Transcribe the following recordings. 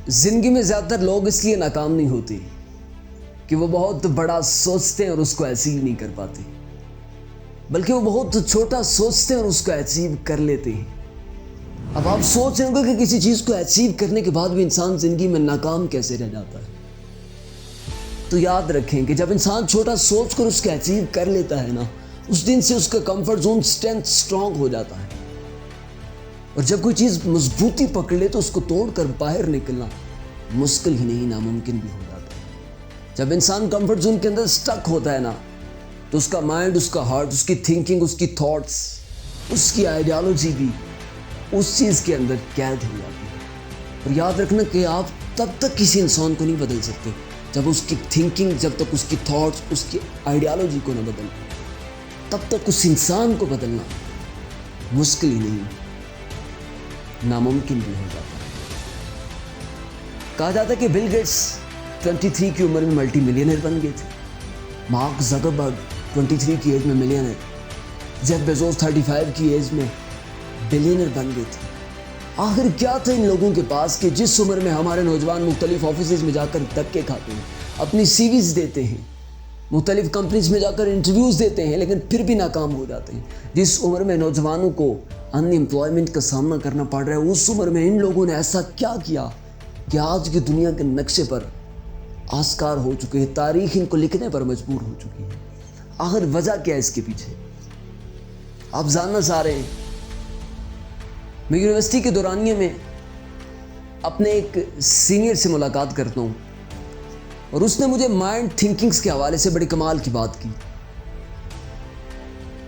जिंदगी में ज़्यादातर लोग इसलिए नाकाम नहीं होते कि वो बहुत बड़ा सोचते हैं और उसको अचीव नहीं कर पाते, बल्कि वो बहुत छोटा सोचते हैं और उसको अचीव कर लेते हैं। अब आप सोच रहे होंगे कि किसी चीज़ को अचीव करने के बाद भी इंसान ज़िंदगी में नाकाम कैसे रह जाता है। तो याद रखें कि जब इंसान छोटा सोच कर उसको अचीव कर लेता है ना, उस दिन से उसका कंफर्ट जोन स्ट्रेंथ स्ट्रांग हो जाता है। और जब कोई चीज़ मजबूती पकड़ ले तो उसको तोड़कर बाहर निकलना मुश्किल ही नहीं, नामुमकिन भी हो जाता है। जब इंसान कंफर्ट जोन के अंदर स्टक होता है ना, तो उसका माइंड, उसका हार्ट, उसकी थिंकिंग, उसकी थॉट्स, उसकी आइडियोलॉजी भी उस चीज़ के अंदर कैद हो जाती है। और याद रखना कि आप तब तक किसी इंसान को नहीं बदल सकते जब उसकी थिंकिंग, जब तक उसकी थॉट्स, उसकी आइडियोलॉजी को ना बदल, तब तक उस इंसान को बदलना मुश्किल ही नहीं, नामुमकिन भी हो जाता है। कहा जाता है कि बिल गेट्स 23 की उम्र में मल्टी मिलियनर बन गए थे। मार्क ज़करबर्ग 23 की एज में मिलियनर, जेफ बेजोस 35 की एज में बिलियनर बन गए थे। आखिर क्या था इन लोगों के पास कि जिस उम्र में हमारे नौजवान मुख्तलिफ ऑफिस में जाकर धक्के खाते हैं, अपनी सीवीज देते हैं, मुख्तलिफ कंपनीज में जाकर इंटरव्यूज़ देते हैं, लेकिन फिर भी नाकाम हो जाते हैं। जिस उम्र में नौजवानों को अनएम्प्लॉयमेंट का सामना करना पड़ रहा है, उस उम्र में इन लोगों ने ऐसा क्या किया कि आज की दुनिया के नक्शे पर आस्कार हो चुके हैं, तारीख इनको लिखने पर मजबूर हो चुकी है। आखिर वजह क्या है इसके पीछे, आप जानना चाह रहे हैं। मैं यूनिवर्सिटी के दौरानिए में अपने एक सीनियर से मुलाकात करता हूँ और उसने मुझे माइंड थिंकिंग्स के हवाले से बड़ी कमाल की बात की।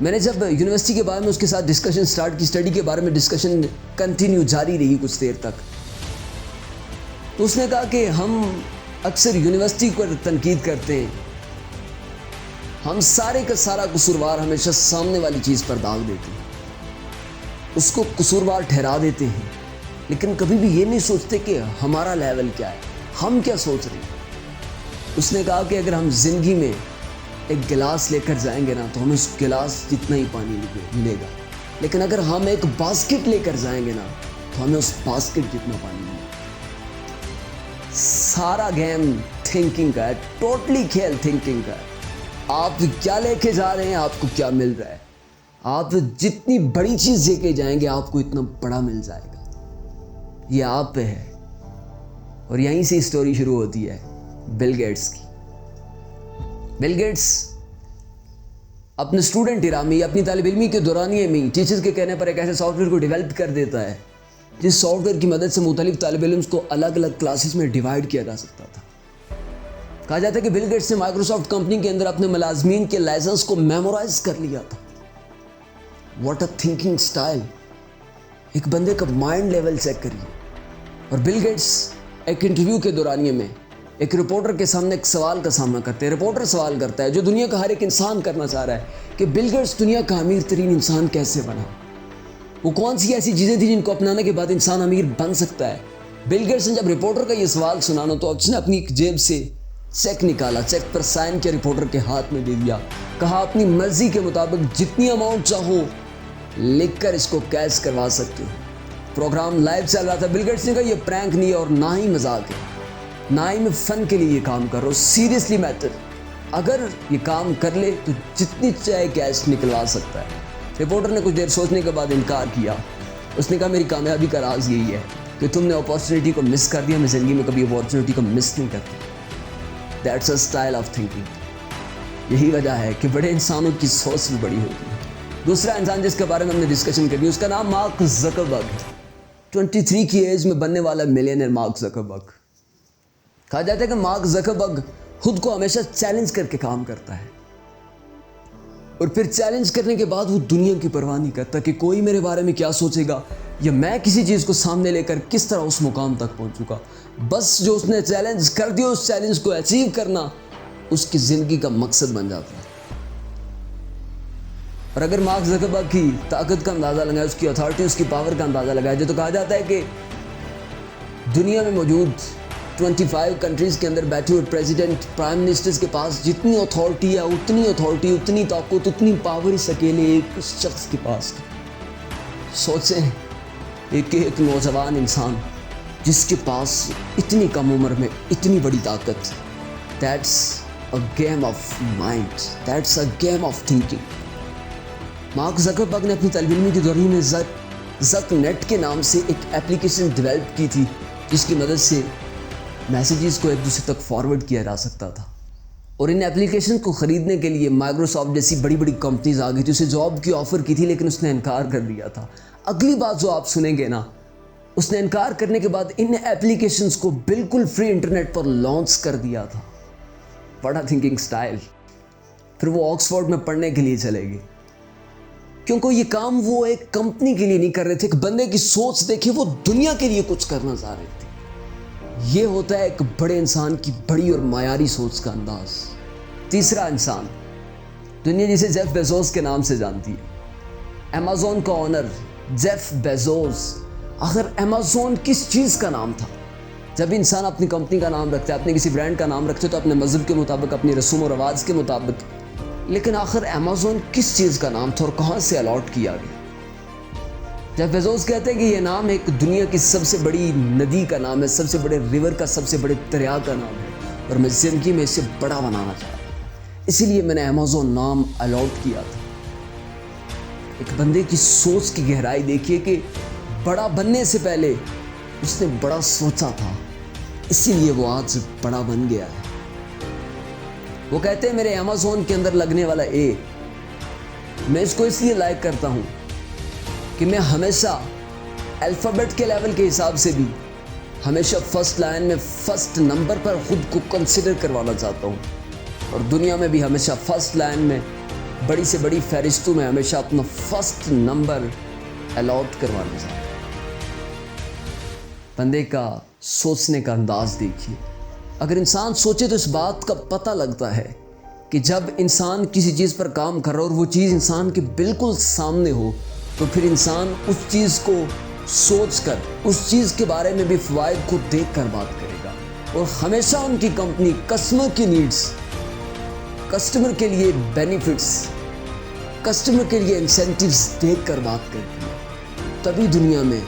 मैंने जब यूनिवर्सिटी के बारे में उसके साथ डिस्कशन स्टार्ट की, स्टडी के बारे में डिस्कशन कंटिन्यू जारी रही कुछ देर तक, तो उसने कहा कि हम अक्सर यूनिवर्सिटी पर तनकीद करते हैं, हम सारे का सारा कसूरवार हमेशा सामने वाली चीज़ पर दाग देते हैं, उसको कसूरवार ठहरा देते हैं, लेकिन कभी भी ये नहीं सोचते कि हमारा लेवल क्या है, हम क्या सोच रहे हैं। उसने कहा कि अगर हम जिंदगी में एक गिलास लेकर जाएंगे ना, तो हमें उस गिलास जितना ही पानी मिलेगा, लेकिन अगर हम एक बास्केट लेकर जाएंगे ना, तो हमें उस बास्केट जितना पानी मिलेगा। सारा गेम थिंकिंग का है, टोटली खेल थिंकिंग का है। आप क्या लेके जा रहे हैं, आपको क्या मिल रहा है। आप जितनी बड़ी चीज़ लेके जाएंगे, आपको इतना बड़ा मिल जाएगा। ये आप पे है। और यहीं से स्टोरी शुरू होती है बिल गेट्स की। बिल गेट्स अपने स्टूडेंट इरा में, अपनी तालिब इल्मी के दौरानिए में टीचर्स के कहने पर एक ऐसे सॉफ्टवेयर को डेवलप कर देता है जिस सॉफ्टवेयर की मदद से मुख्तलिफ तालिब इल्म्स को अलग अलग क्लासेस में डिवाइड किया जा सकता था। कहा जाता है कि बिल गेट्स ने माइक्रोसॉफ्ट कंपनी के अंदर अपने मुलाजमीन के लाइसेंस को मेमोराइज कर लिया था। What a thinking style. एक बंदे का माइंड लेवल चेक करिए। और बिल गेट्स एक इंटरव्यू के दौरानिए में एक रिपोर्टर के सामने एक सवाल का सामना करते हैं। रिपोर्टर सवाल करता है जो दुनिया का हर एक इंसान करना चाह रहा है कि बिल गेट्स दुनिया का अमीर तरीन इंसान कैसे बना। वो कौन सी ऐसी चीज़ें थी जिनको अपनाने के बाद इंसान अमीर बन सकता है। बिल गेट्स ने जब रिपोर्टर का ये सवाल सुना ना, तो उसने अपनी जेब से चेक निकाला, चेक पर साइन किया, रिपोर्टर के हाथ में दे दिया, कहा अपनी मर्जी के मुताबिक जितनी अमाउंट चाहो लिखकर इसको कैश करवा सकते हो। प्रोग्राम लाइव चल रहा था। बिल गेट्स ने कहा ये प्रैंक नहीं है और ना ही मजाक है, ना ही मैं फन के लिए ये काम कर रहा हूँ, सीरियसली मैटर। अगर ये काम कर ले तो जितनी चाहे कैश निकलवा सकता है। रिपोर्टर ने कुछ देर सोचने के बाद इनकार किया। उसने कहा मेरी कामयाबी का राज यही है कि तुमने अपॉर्चुनिटी को मिस कर दिया। मैं ज़िंदगी में कभी अपॉर्चुनिटी को मिस नहीं करता। That's a style of thinking. यही वजह है कि बड़े इंसानों की सोच भी बड़ी होती है। दूसरा इंसान जिसके बारे में हमने डिस्कशन करी, उसका नाम मार्क ज़करबर्ग है। 23 की एज में बनने वाला मिलियनर मार्क ज़करबर्ग। कहा जाता है कि मार्क ज़करबर्ग खुद को हमेशा चैलेंज करके काम करता है और फिर चैलेंज करने के बाद वो दुनिया की परवाह नहीं करता कि कोई मेरे बारे में क्या सोचेगा या मैं किसी चीज़ को सामने लेकर किस तरह उस मुकाम तक पहुंचूंगा। बस जो उसने चैलेंज कर दिया, उस चैलेंज को अचीव करना उसकी ज़िंदगी का मकसद बन जाता है। और अगर मार्क ज़करबर्ग की ताकत का अंदाज़ा लगाए, उसकी अथॉरिटी, उसकी पावर का अंदाज़ा लगाए, जो तो कहा जाता है कि दुनिया में मौजूद 25 कंट्रीज़ के अंदर बैठे हुए प्रेसिडेंट, प्राइम मिनिस्टर्स के पास जितनी अथॉरिटी है, उतनी ताकत, उतनी पावर इस अकेले एक शख्स के पास। सोचें, एक नौजवान इंसान जिसके पास इतनी कम उम्र में इतनी बड़ी ताकत, that's a game of mind, that's a game of thinking. Mark Zuckerberg ने अपनी तालिब इल्मी की दौर में ज़क नेट के नाम से एक एप्लीकेशन डेवलप की थी, जिसकी मदद से मैसेजेस को एक दूसरे तक फॉरवर्ड किया जा सकता था। और इन एप्लीकेशन को ख़रीदने के लिए माइक्रोसॉफ्ट जैसी बड़ी बड़ी कंपनीज आ गई थी, उसे जॉब की ऑफ़र की थी, लेकिन उसने इनकार कर दिया था। अगली बात जो आप सुनेंगे ना, उसने इनकार करने के बाद इन एप्लीकेशंस को बिल्कुल फ्री इंटरनेट पर लॉन्च कर दिया था। बड़ा थिंकिंग स्टाइल। फिर वो ऑक्सफोर्ड में पढ़ने के लिए चले गए, क्योंकि ये काम वो एक कंपनी के लिए नहीं कर रहे थे, एक बंदे की सोच देखिए, वो दुनिया के लिए कुछ करना चाह रहे थे। ये होता है एक बड़े इंसान की बड़ी और मायारी सोच का अंदाज। तीसरा इंसान, दुनिया जिसे जेफ बेजोस के नाम से जानती है, अमेज़न का ओनर जेफ बेजोस। आखिर अमेज़न किस चीज़ का नाम था? जब इंसान अपनी कंपनी का नाम रखता है, अपने किसी ब्रांड का नाम रखते, तो अपने मज़हब के मुताबिक, अपनी रस्म और रवाज के मुताबिक। लेकिन आखिर अमेज़न किस चीज़ का नाम था और कहाँ से अलॉट किया गया? जेफ बेजोस कहते हैं कि यह नाम एक दुनिया की सबसे बड़ी नदी का नाम है, सबसे बड़े रिवर का, सबसे बड़े दरिया का नाम है, और मैं ज़िंदगी में इसे बड़ा बनाना चाहता हूँ, इसीलिए मैंने अमेज़न नाम अलॉट किया था। एक बंदे की सोच की गहराई देखिए कि बड़ा बनने से पहले उसने बड़ा सोचा था, इसीलिए वो आज बड़ा बन गया है। वो कहते हैं मेरे अमेज़न के अंदर लगने वाला ए, मैं इसको इसलिए लाइक करता हूँ कि मैं हमेशा अल्फ़ाबेट के लेवल के हिसाब से भी हमेशा फर्स्ट लाइन में फर्स्ट नंबर पर खुद को कंसिडर करवाना चाहता हूँ, और दुनिया में भी हमेशा फर्स्ट लाइन में बड़ी से बड़ी फहरिस्तों में हमेशा अपना फर्स्ट नंबर अलॉट करवाना चाहता हूँ। बंदे का सोचने का अंदाज देखिए। अगर इंसान सोचे तो इस बात का पता लगता है कि जब इंसान किसी चीज़ पर काम कर रहा हो और वो चीज़ इंसान के बिल्कुल सामने हो, तो फिर इंसान उस चीज़ को सोच कर, उस चीज़ के बारे में भी फ़वाइद को देख कर बात करेगा। और हमेशा उनकी कंपनी कस्टमर की नीड्स, कस्टमर के लिए बेनिफिट्स, कस्टमर के लिए इंसेंटिव्स देख कर बात करती है। तभी दुनिया में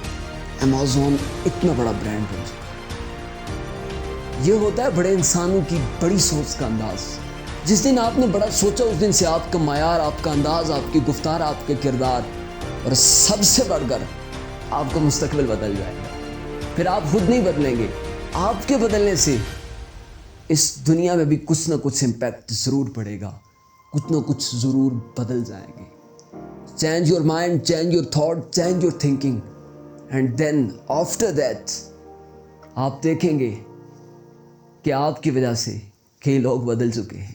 अमेज़न इतना बड़ा ब्रांड बन जाता है। ये होता है बड़े इंसानों की बड़ी सोच का अंदाज। जिस दिन आपने बड़ा सोचा, उस दिन से आपका मायार, आपका अंदाज, आपकी गुफ्तार, आपके किरदार और सबसे बढ़कर आपका मुस्तकबिल बदल जाएगा। फिर आप खुद नहीं बदलेंगे, आपके बदलने से इस दुनिया में भी कुछ ना कुछ इम्पैक्ट ज़रूर पड़ेगा, कुछ ना कुछ ज़रूर बदल जाएंगे। Change your mind, change your thought, change your thinking, and then after that आप देखेंगे कि आपकी वजह से कई लोग बदल चुके हैं।